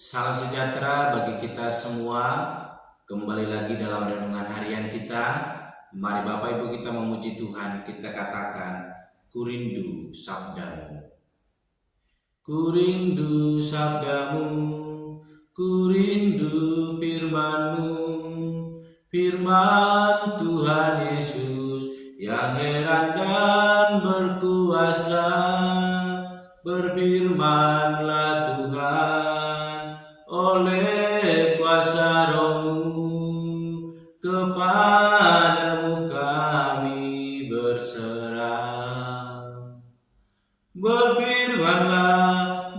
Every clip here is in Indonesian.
Salam sejahtera bagi kita semua. Kembali lagi dalam renungan harian kita. Mari Bapak Ibu kita memuji Tuhan. Kita katakan, ku rindu sabdamu. Ku rindu sabdamu, ku rindu firman-Mu. Firman Tuhan Yesus yang heran dan berkuasa. Berfirmanlah Tuhan oleh kuasa Roh-Mu, kepadamu kami berserah. Berfirmanlah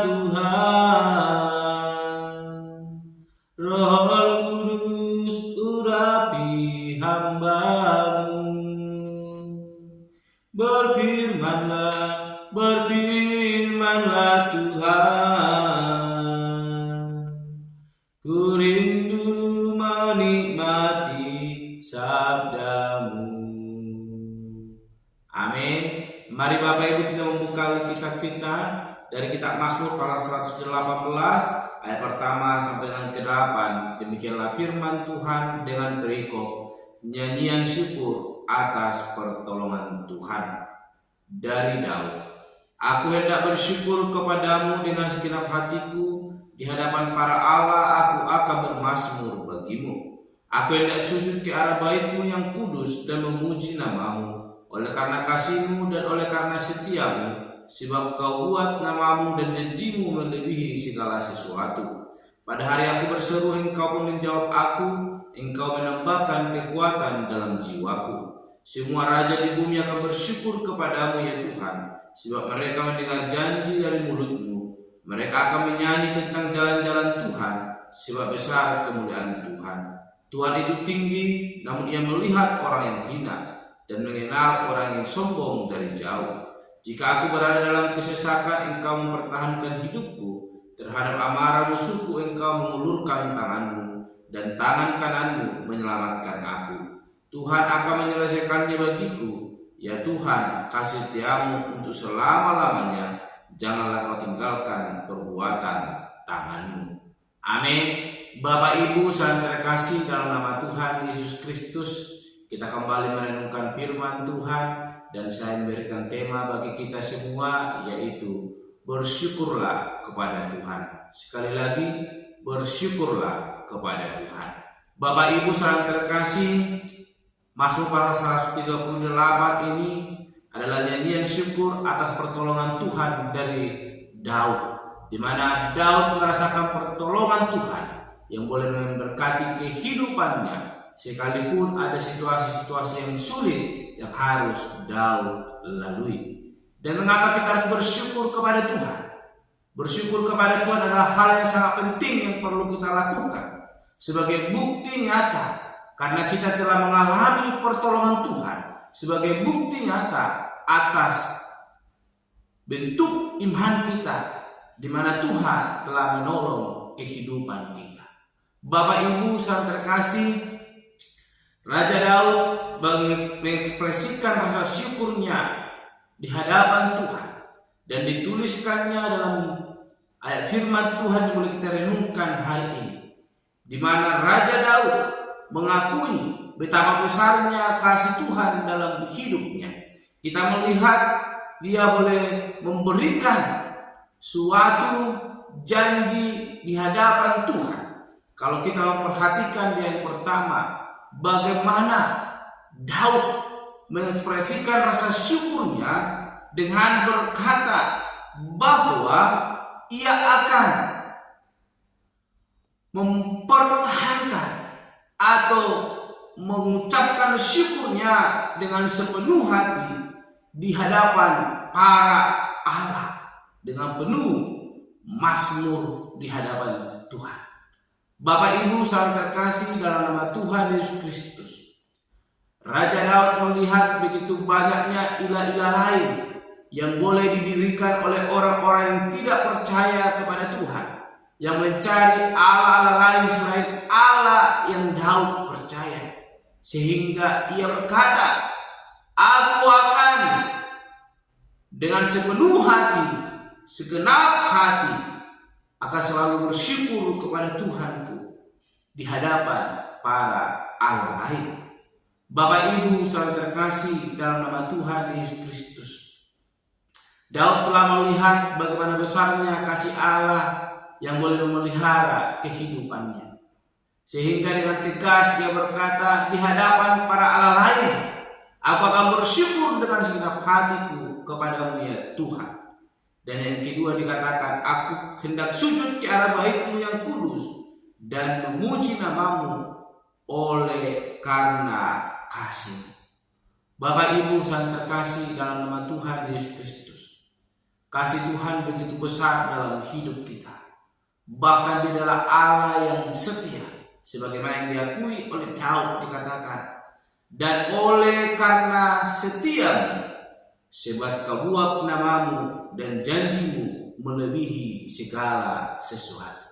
Tuhan, Roh Kudus urapi hamba-Mu. Berfirmanlah Tuhan, ku rindu menikmati sabdamu. Amin. Mari Bapak Ibu kita membuka kitab kita dari kitab Mazmur pasal 118 ayat pertama sampai dengan ke-8. Demikianlah firman Tuhan dengan berikut nyanyian syukur atas pertolongan Tuhan. Dari Daud. Aku hendak bersyukur kepadamu dengan segenap hatiku, di hadapan para Allah aku akan bermazmur bagimu. Aku hendak sujud ke arah bait-Mu yang kudus dan memuji nama-Mu, oleh karena kasih-Mu dan oleh karena setia-Mu, sebab Kau buat nama-Mu dan janji-Mu melebihi segala sesuatu. Pada hari aku berseru, Engkau pun menjawab aku, Engkau menambahkan kekuatan dalam jiwaku. Semua raja di bumi akan bersyukur kepadamu ya Tuhan, sebab mereka mendengar janji dari mulut-Mu. Mereka akan menyanyi tentang jalan-jalan Tuhan, sebab besar kemuliaan Tuhan. Tuhan itu tinggi, namun Ia melihat orang yang hina, dan mengenal orang yang sombong dari jauh. Jika aku berada dalam kesesakan, Engkau mempertahankan hidupku. Terhadap amarah musuhku Engkau mengulurkan tangan-Mu, dan tangan kanan-Mu menyelamatkan aku. Tuhan akan menyelesaikannya bagiku. Ya Tuhan, kasih setiamu untuk selama-lamanya. Janganlah Kau tinggalkan perbuatan tangan-Mu. Amin. Bapak Ibu saling terkasih dalam nama Tuhan Yesus Kristus, kita kembali merenungkan firman Tuhan, dan saya memberikan tema bagi kita semua, yaitu bersyukurlah kepada Tuhan. Sekali lagi, bersyukurlah kepada Tuhan. Bapak Ibu saling terkasih, Mazmur pasal 138 ini adalah nyanyian syukur atas pertolongan Tuhan dari Daud, di mana Daud merasakan pertolongan Tuhan yang boleh memberkati kehidupannya, sekalipun ada situasi-situasi yang sulit yang harus Daud lalui. Dan mengapa kita harus bersyukur kepada Tuhan? Bersyukur kepada Tuhan adalah hal yang sangat penting yang perlu kita lakukan sebagai bukti nyata karena kita telah mengalami pertolongan Tuhan, sebagai bukti nyata atas bentuk iman kita, di mana Tuhan telah menolong kehidupan kita. Bapak Ibu saling terkasih, Raja Daud mengekspresikan rasa syukurnya di hadapan Tuhan, dan dituliskannya dalam ayat firman Tuhan yang boleh kita renungkan hari ini, di mana Raja Daud mengakui betapa besarnya kasih Tuhan dalam hidupnya. Kita melihat dia boleh memberikan suatu janji di hadapan Tuhan. Kalau kita memperhatikan yang pertama, bagaimana Daud mengekspresikan rasa syukurnya dengan berkata bahwa ia akan mempertahankan atau mengucapkan syukurnya dengan sepenuh hati di hadapan para Allah, dengan penuh mazmur di hadapan Tuhan. Bapak Ibu saling terkasih dalam nama Tuhan Yesus Kristus, Raja Daud melihat begitu banyaknya ilah-ilah lain yang boleh didirikan oleh orang-orang yang tidak percaya kepada Tuhan, yang mencari Allah-Allah lain selain Allah yang Daud percaya, sehingga ia berkata, aku akan dengan sepenuh hati, segenap hati, akan selalu bersyukur kepada Tuhanku di hadapan para Allah lain. Bapak Ibu saudara terkasih dalam nama Tuhan Yesus Kristus, Daud telah melihat bagaimana besarnya kasih Allah yang boleh memelihara kehidupannya, sehingga dengan tegas dia berkata di hadapan para Allah lain, aku akan bersyukur dengan segenap hatiku kepadamu ya Tuhan. Dan yang kedua dikatakan, aku hendak sujud ke arah bait-Mu yang kudus dan memuji namamu oleh karena kasih. Bapak Ibu saudara terkasih dalam nama Tuhan Yesus Kristus, kasih Tuhan begitu besar dalam hidup kita. Bahkan Dia adalah Allah yang setia, sebagaimana yang diakui oleh Daud dikatakan, dan oleh karena setiamu, sebab Kau namamu dan janjimu melebihi segala sesuatu.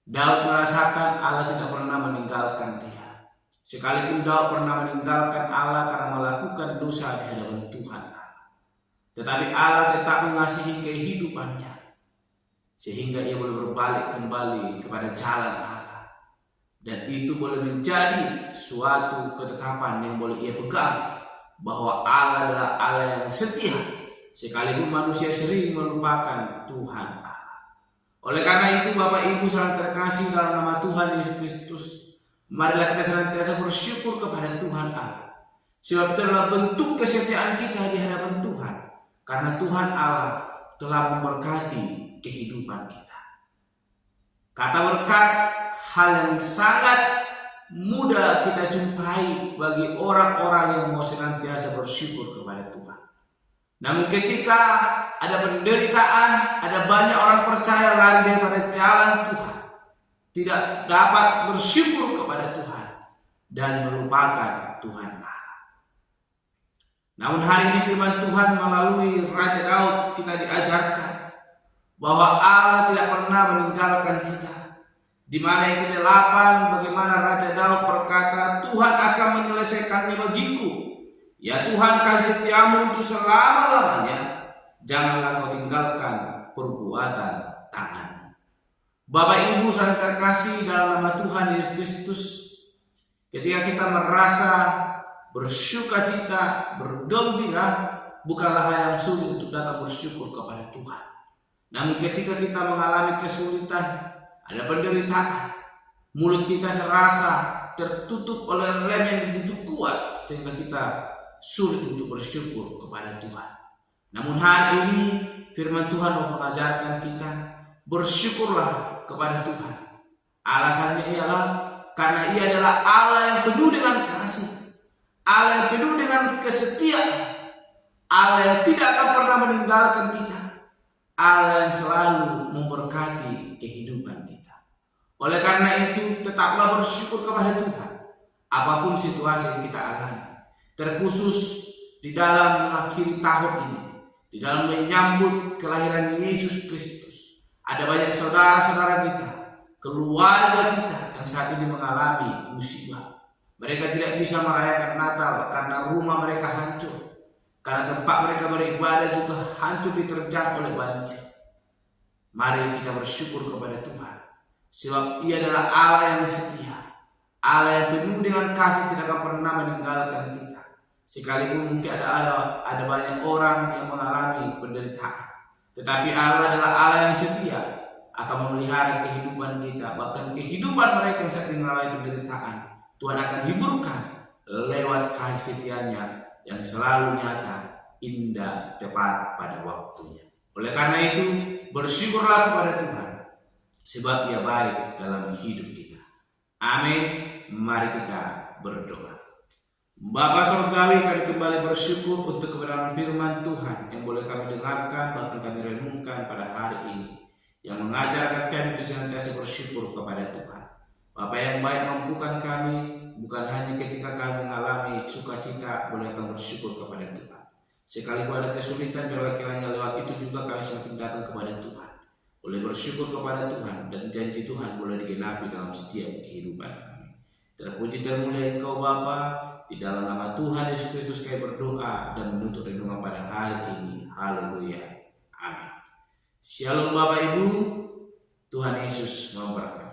Daud merasakan Allah tidak pernah meninggalkan dia. Sekalipun Daud pernah meninggalkan Allah karena melakukan dosa di hadapan Tuhan Allah, tetapi Allah tetap mengasihi kehidupannya, sehingga ia boleh berbalik kembali kepada jalan Allah. Dan itu boleh menjadi suatu ketetapan yang boleh ia pegang, bahwa Allah adalah Allah yang setia, sekalipun manusia sering melupakan Tuhan Allah. Oleh karena itu Bapak Ibu saudara terkasih dalam nama Tuhan Yesus Kristus, marilah kita senantiasa bersyukur kepada Tuhan Allah, sebab itu adalah bentuk kesetiaan kita di hadapan Tuhan, karena Tuhan Allah telah memberkati kehidupan kita. Kata berkat hal yang sangat mudah kita jumpai bagi orang-orang yang mau senantiasa bersyukur kepada Tuhan. Namun ketika ada penderitaan, ada banyak orang percaya lari daripada jalan Tuhan, tidak dapat bersyukur kepada Tuhan dan melupakan Tuhan Allah. Namun hari ini firman Tuhan melalui Raja Daud kita diajarkan bahwa Allah tidak pernah meninggalkan kita. Di mana yang ke-8 bagaimana Raja Daud berkata, Tuhan akan menyelesaikannya bagiku. Ya Tuhan, kasih setiamu untuk selama-lamanya, janganlah kau tinggalkan perbuatan tanganmu. Bapak Ibu saudara terkasih dalam nama Tuhan Yesus Kristus, ketika kita merasa bersukacita, bergembira, bukanlah hal yang sulit untuk datang bersyukur kepada Tuhan. Namun ketika kita mengalami kesulitan, ada penderitaan, mulut kita serasa tertutup oleh lem yang begitu kuat sehingga kita sulit untuk bersyukur kepada Tuhan. Namun hari ini firman Tuhan mau mengajarkan kita, bersyukurlah kepada Tuhan. Alasannya ialah karena Ia adalah Allah yang penuh dengan kasih, Allah yang penuh dengan kesetiaan, Allah yang tidak akan pernah meninggalkan kita, Allah yang selalu memberkati kehidupan kita. Oleh karena itu tetaplah bersyukur kepada Tuhan apapun situasi yang kita alami, terkhusus di dalam mengakhiri tahun ini, di dalam menyambut kelahiran Yesus Kristus. Ada banyak saudara-saudara kita, keluarga kita yang saat ini mengalami musibah. Mereka tidak bisa merayakan Natal karena rumah mereka hancur, karena tempat mereka beribadah juga hancur diterjang oleh banjir. Mari kita bersyukur kepada Tuhan, sebab Ia adalah Allah yang setia, Allah yang penuh dengan kasih, tidak akan pernah meninggalkan kita. Sekalipun mungkin ada banyak orang yang mengalami penderitaan, tetapi Allah adalah Allah yang setia, akan memelihara kehidupan kita. Bahkan kehidupan mereka yang sedang mengalami penderitaan, Tuhan akan hiburkan lewat kasih setianya yang selalu nyata, indah, tepat pada waktunya. Oleh karena itu bersyukurlah kepada Tuhan, sebab Ia baik dalam hidup kita. Amin. Mari kita berdoa. Bapa Surgawi, kami kembali bersyukur untuk kebenaran firman Tuhan yang boleh kami dengarkan, bahkan kami renungkan pada hari ini, yang mengajarkan kami untuk senantiasa bersyukur kepada Tuhan. Bapa yang baik, mampukan kami bukan hanya ketika kami mengalami sukacita boleh datang bersyukur kepada Tuhan. Sekalipun ada kesulitan, biarlah kiranya lewat itu juga kami semakin datang kepada Tuhan, boleh bersyukur kepada Tuhan, dan janji Tuhan boleh digenapi dalam setiap kehidupan kami. Terpuji termulia Engkau Bapa, di dalam nama Tuhan Yesus Kristus kami berdoa dan menutup renungan pada hari ini. Haleluya. Amin. Shalom Bapak Ibu, Tuhan Yesus memberkati.